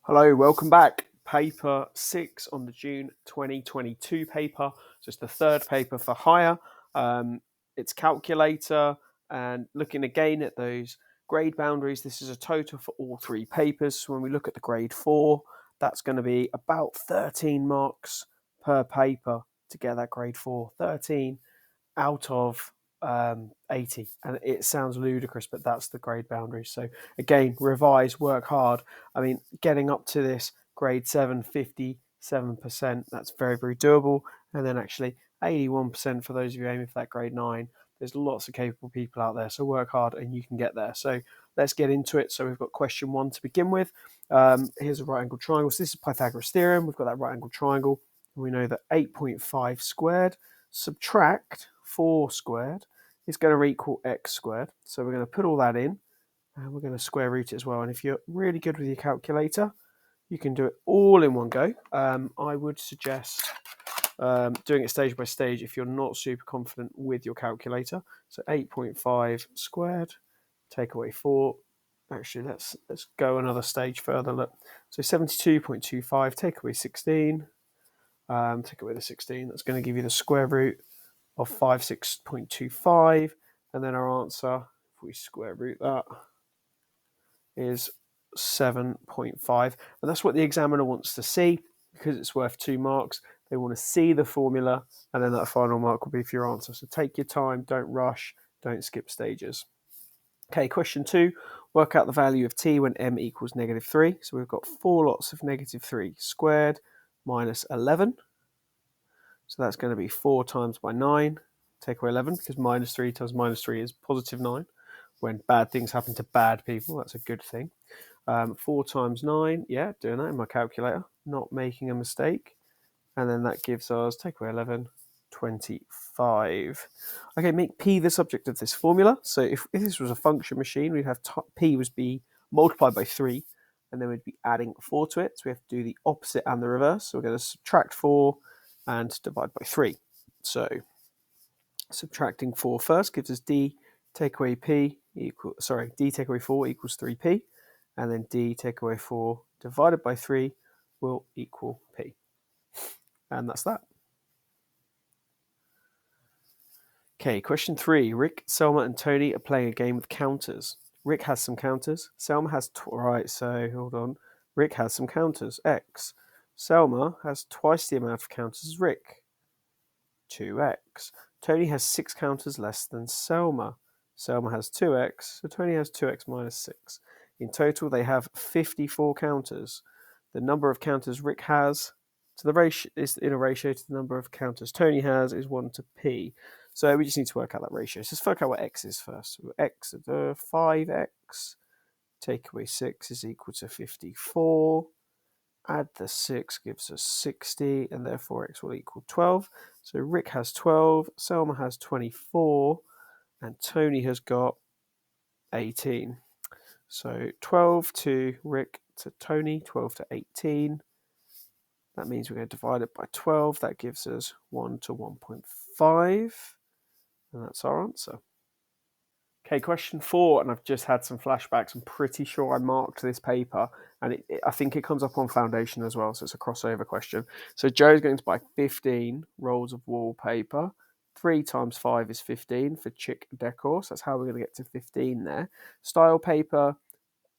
Hello, welcome back. Paper 6 on the June 2022 paper. So it's the third paper for hire. It's calculator and looking again at those grade boundaries. This is a total for all three papers. So when we look at the grade 4, that's going to be about 13 marks per paper to get that grade 4. 13 out of 80, and it sounds ludicrous, but that's the grade boundary. So again, revise, work hard. I mean, getting up to this grade 7, 57%, that's very, very doable. And then actually 81% for those of you aiming for that grade 9. There's lots of capable people out there, so work hard and you can get there. So let's get into it. So we've got question 1 to begin with. Here's a right angle triangle. So this is Pythagoras theorem. We've got that right angle triangle. We know that 8.5 squared subtract 4 squared is going to equal x squared. So we're going to put all that in and we're going to square root it as well. And if you're really good with your calculator, you can do it all in one go. I would suggest doing it stage by stage if you're not super confident with your calculator. So 8.5 squared, take away 4. Actually, let's go another stage further. Look, so 72.25, take away 16. Take away the 16. That's going to give you the square root of 56.25, and then our answer, if we square root that, is 7.5, and that's what the examiner wants to see because it's worth 2 marks. They want to see the formula, and then that final mark will be for your answer. So take your time, don't rush, don't skip stages. Okay, question 2, work out the value of t when m equals -3. So we've got 4 lots of -3 squared minus 11. So that's going to be 4 times by 9, take away 11, because -3 times -3 is +9. When bad things happen to bad people, that's a good thing. 4 times 9, yeah, doing that in my calculator, not making a mistake. And then that gives us, take away 11, 25. Okay, make p the subject of this formula. So if this was a function machine, we'd have p would be multiplied by 3, and then we'd be adding 4 to it. So we have to do the opposite and the reverse. So we're going to subtract 4 and divide by 3. So subtracting 4 first gives us d take away p equal, d take away 4 equals 3p, and then d take away 4 divided by 3 will equal p. And that's that. Okay, question 3. Rick, Selma, and Tony are playing a game with counters. Rick has some counters. Selma has hold on. Rick has some counters, x. Selma has twice the amount of counters as Rick, 2x. Tony has 6 counters less than Selma. Selma has 2x, so Tony has 2x minus 6. In total, they have 54 counters. The number of counters Rick has to the ratio is in a ratio to the number of counters Tony has is 1 to p. So we just need to work out that ratio. So let's work out what x is first. So x is 5x. Take away 6 is equal to 54. Add the 6 gives us 60, and therefore x will equal 12. So Rick has 12, Selma has 24, and Tony has got 18. So 12 to Rick to Tony, 12 to 18. That means we're going to divide it by 12. That gives us 1 to 1.5, and that's our answer. Okay, question 4, and I've just had some flashbacks. I'm pretty sure I marked this paper, and I think it comes up on foundation as well, so it's a crossover question. So Joe's going to buy 15 rolls of wallpaper. 3 times 5 is 15 for chick decor, so that's how we're going to get to 15 there. Style paper,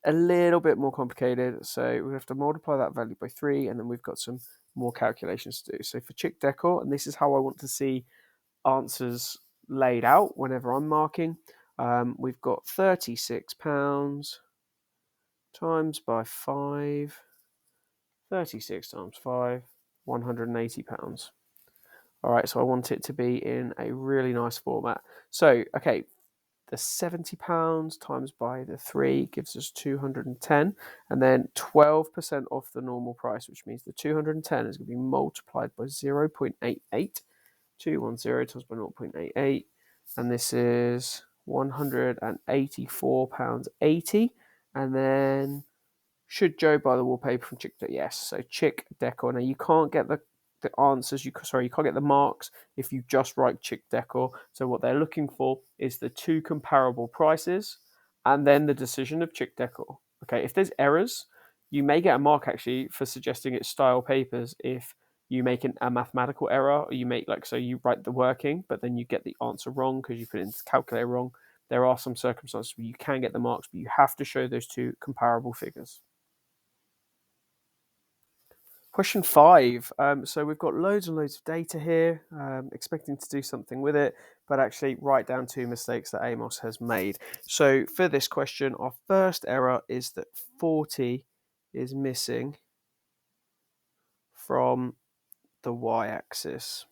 a little bit more complicated, so we have to multiply that value by 3, and then we've got some more calculations to do. So for chick decor, and this is how I want to see answers laid out whenever I'm marking. We've got £36 times by 5. 36 times 5, £180. All right, so I want it to be in a really nice format. So, okay, the £70 times by the 3 gives us 210, and then 12% off the normal price, which means the 210 is going to be multiplied by 0.88. 210 times by 0.88, and this is £184.80. And then, should Joe buy the wallpaper from Chick Decor? Yes. So Chick Decor. Now you can't get the answers. You can't get the marks if you just write Chick Decor. So what they're looking for is the 2 comparable prices, and then the decision of Chick Decor. Okay. If there's errors, You may get a mark actually for suggesting it's style papers if you make a mathematical error, or you make so you write the working, but then you get the answer wrong because you put it into the calculator wrong. There are some circumstances where you can get the marks, but you have to show those two comparable figures. Question 5. So we've got loads and loads of data here, expecting to do something with it, but actually write down 2 mistakes that Amos has made. So for this question, our first error is that 40 is missing from the y-axis.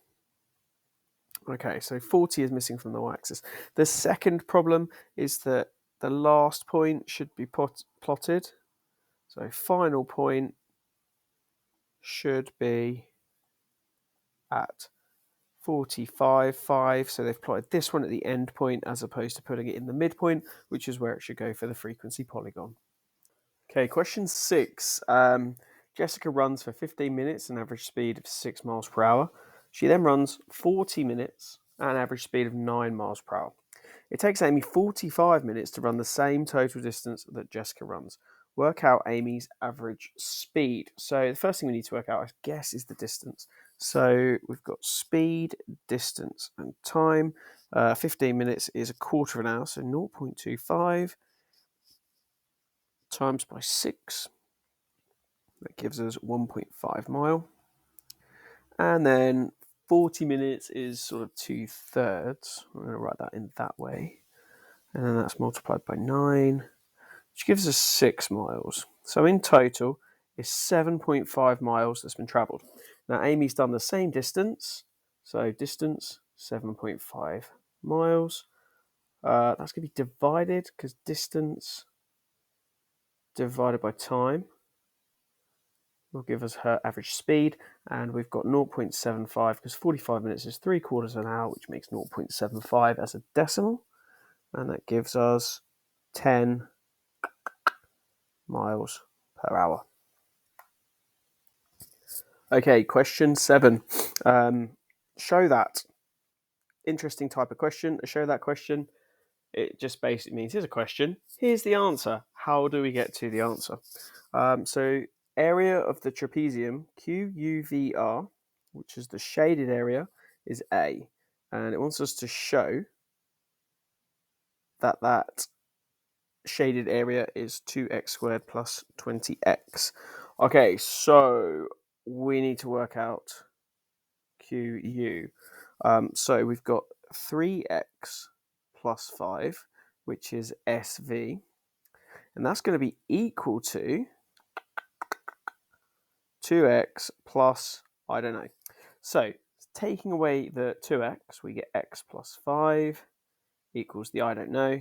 Okay, so 40 is missing from the y-axis. The second problem is that the last point should be plotted. So final point should be at 45.5. So they've plotted this one at the end point as opposed to putting it in the midpoint, which is where it should go for the frequency polygon. Okay, question 6. Jessica runs for 15 minutes, an average speed of 6 miles per hour. She then runs 40 minutes at an average speed of 9 miles per hour. It takes Amy 45 minutes to run the same total distance that Jessica runs. Work out Amy's average speed. So the first thing we need to work out, I guess, is the distance. So we've got speed, distance, and time. 15 minutes is a quarter of an hour, so 0.25 times by 6. That gives us 1.5 mile. And then 40 minutes is sort of 2/3. I'm going to write that in that way. And then that's multiplied by 9, which gives us 6 miles. So in total, it's 7.5 miles that's been travelled. Now, Amy's done the same distance. So distance, 7.5 miles. That's going to be divided, because distance divided by time will give us her average speed, and we've got 0.75 because 45 minutes is 3/4 of an hour, which makes 0.75 as a decimal, and that gives us 10 miles per hour. Okay, question 7. Show that. Interesting type of question. Show that question. It just basically means here's a question, here's the answer. How do we get to the answer? So area of the trapezium, QUVR, which is the shaded area, is A. And it wants us to show that that shaded area is 2x squared plus 20x. Okay, so we need to work out QU. So we've got 3x plus 5, which is SV. And that's going to be equal to 2x plus, I don't know. So taking away the 2x, we get x plus 5 equals the I don't know,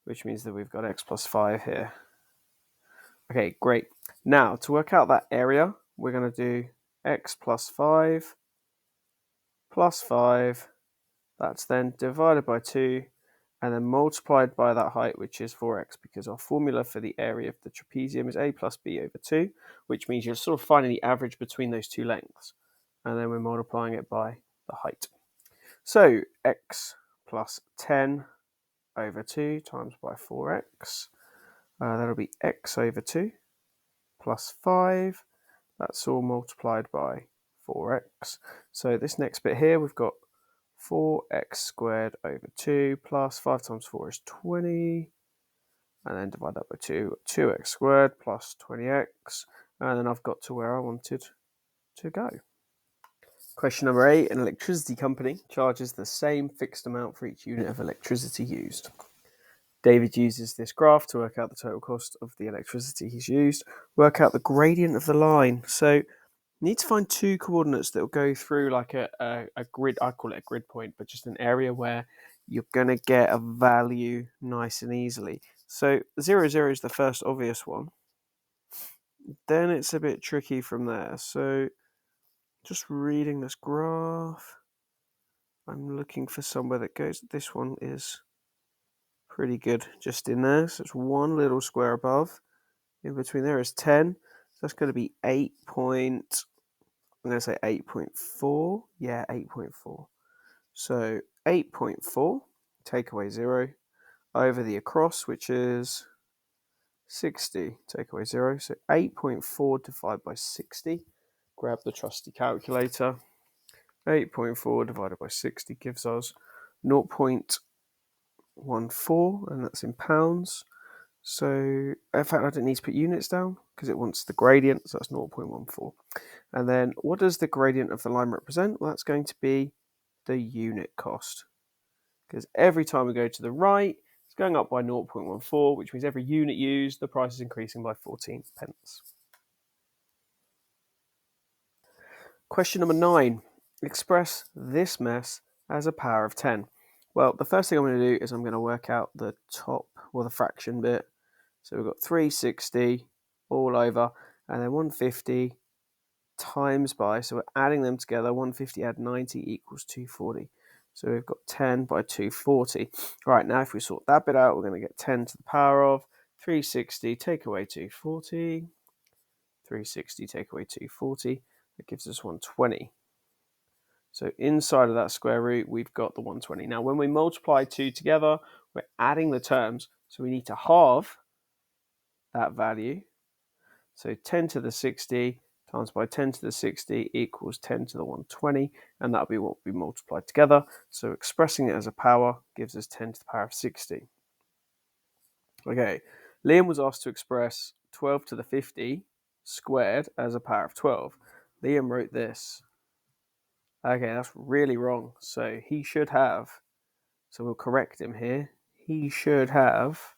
which means that we've got x plus 5 here. Okay, great. Now, to work out that area, we're going to do x plus 5 plus 5. That's then divided by 2, and then multiplied by that height, which is 4x, because our formula for the area of the trapezium is a plus b over 2, which means you're sort of finding the average between those two lengths, and then we're multiplying it by the height. So x plus 10 over 2 times by 4x, that'll be x over 2 plus 5, that's all multiplied by 4x. So this next bit here, we've got 4x squared over 2 plus 5 times 4 is 20, and then divide that by 2, 2x squared plus 20x, and then I've got to where I wanted to go. Question number 8, an electricity company charges the same fixed amount for each unit of electricity used. David uses this graph to work out the total cost of the electricity he's used, work out the gradient of the line. So you need to find 2 coordinates that will go through like a grid. I call it a grid point, but just an area where you're going to get a value nice and easily. So 0, 0 is the first obvious one. Then it's a bit tricky from there. So just reading this graph, I'm looking for somewhere that goes, this one is pretty good just in there. So it's one little square above. In between there is 10. So that's going to be 8 point, I'm going to say 8.4. Yeah, 8.4. So 8.4, take away 0, over the across, which is 60, take away 0. So 8.4 divided by 60. Grab the trusty calculator. 8.4 divided by 60 gives us 0.14, and that's in pounds. So, in fact, I don't need to put units down because it wants the gradient, so that's 0.14. And then what does the gradient of the line represent? Well, that's going to be the unit cost, because every time we go to the right, it's going up by 0.14, which means every unit used, the price is increasing by 14 pence. Question number 9. Express this mess as a power of 10. Well, the first thing I'm going to do is I'm going to work out the top, or the fraction bit. So we've got 360 all over, and then 150 times by, so we're adding them together, 150 add 90 equals 240. So we've got 10 by 240. All right, now if we sort that bit out, we're going to get 10 to the power of 360, take away 240. 360, take away 240. That gives us 120. So inside of that square root, we've got the 120. Now, when we multiply 2 together, we're adding the terms. So we need to halve that value. So 10 to the 60 times by 10 to the 60 equals 10 to the 120, and that'll be what we multiplied together. So expressing it as a power gives us 10 to the power of 60. Okay, Liam was asked to express 12 to the 50 squared as a power of 12. Liam wrote this. Okay, that's really wrong. So he should have, so we'll correct him here. He should have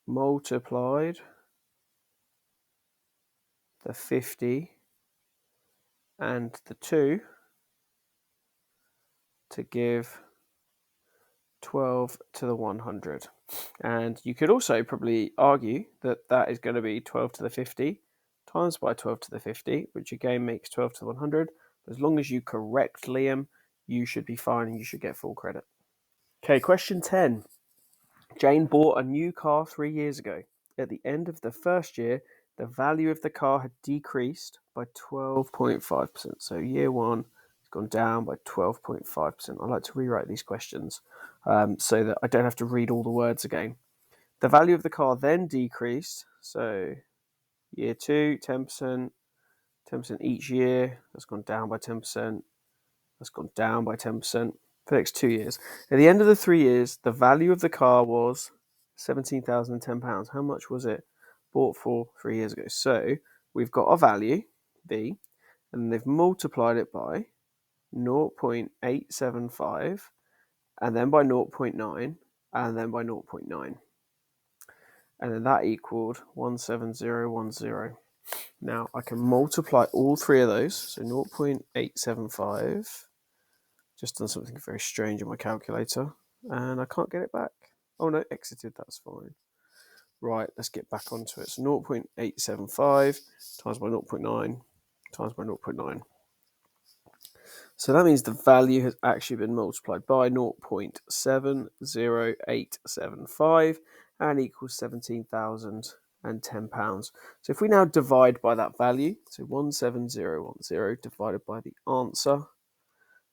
multiplied the 50 and the 2 to give 12 to the 100. And you could also probably argue that that is going to be 12 to the 50 times by 12 to the 50, which again makes 12 to the 100. As long as you correct Liam, you should be fine and you should get full credit. Okay, question 10. Jane bought a new car 3 years ago. At the end of the first year, the value of the car had decreased by 12.5%. So year one has gone down by 12.5%. I like to rewrite these questions so that I don't have to read all the words again. The value of the car then decreased. So year two, 10%, 10% each year. That's gone down by 10%. That's gone down by 10% for the next 2 years. At the end of the 3 years, the value of the car was £17,010. How much was it bought for 3 years ago? So we've got a value, B, and they've multiplied it by 0.875, and then by 0.9, and then by 0.9. And then that equaled 17010. Now I can multiply all three of those. So 0.875. Just done something very strange in my calculator, and I can't get it back. Oh no, exited, that's fine. Right, let's get back onto it. So 0.875 times by 0.9 times by 0.9. So that means the value has actually been multiplied by 0.70875 and equals £17,010. So if we now divide by that value, so 17010 divided by the answer,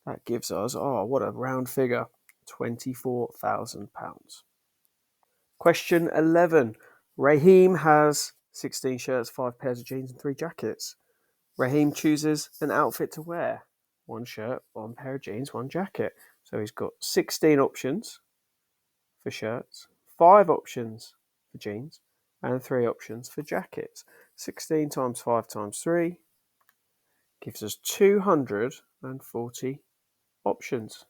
that gives us, oh, what a round figure, £24,000. Question 11. Raheem has 16 shirts, 5 pairs of jeans, and 3 jackets. Raheem chooses an outfit to wear. 1 shirt, 1 pair of jeans, 1 jacket. So he's got 16 options for shirts, 5 options for jeans, and 3 options for jackets. 16 times 5 times 3 gives us 240 options.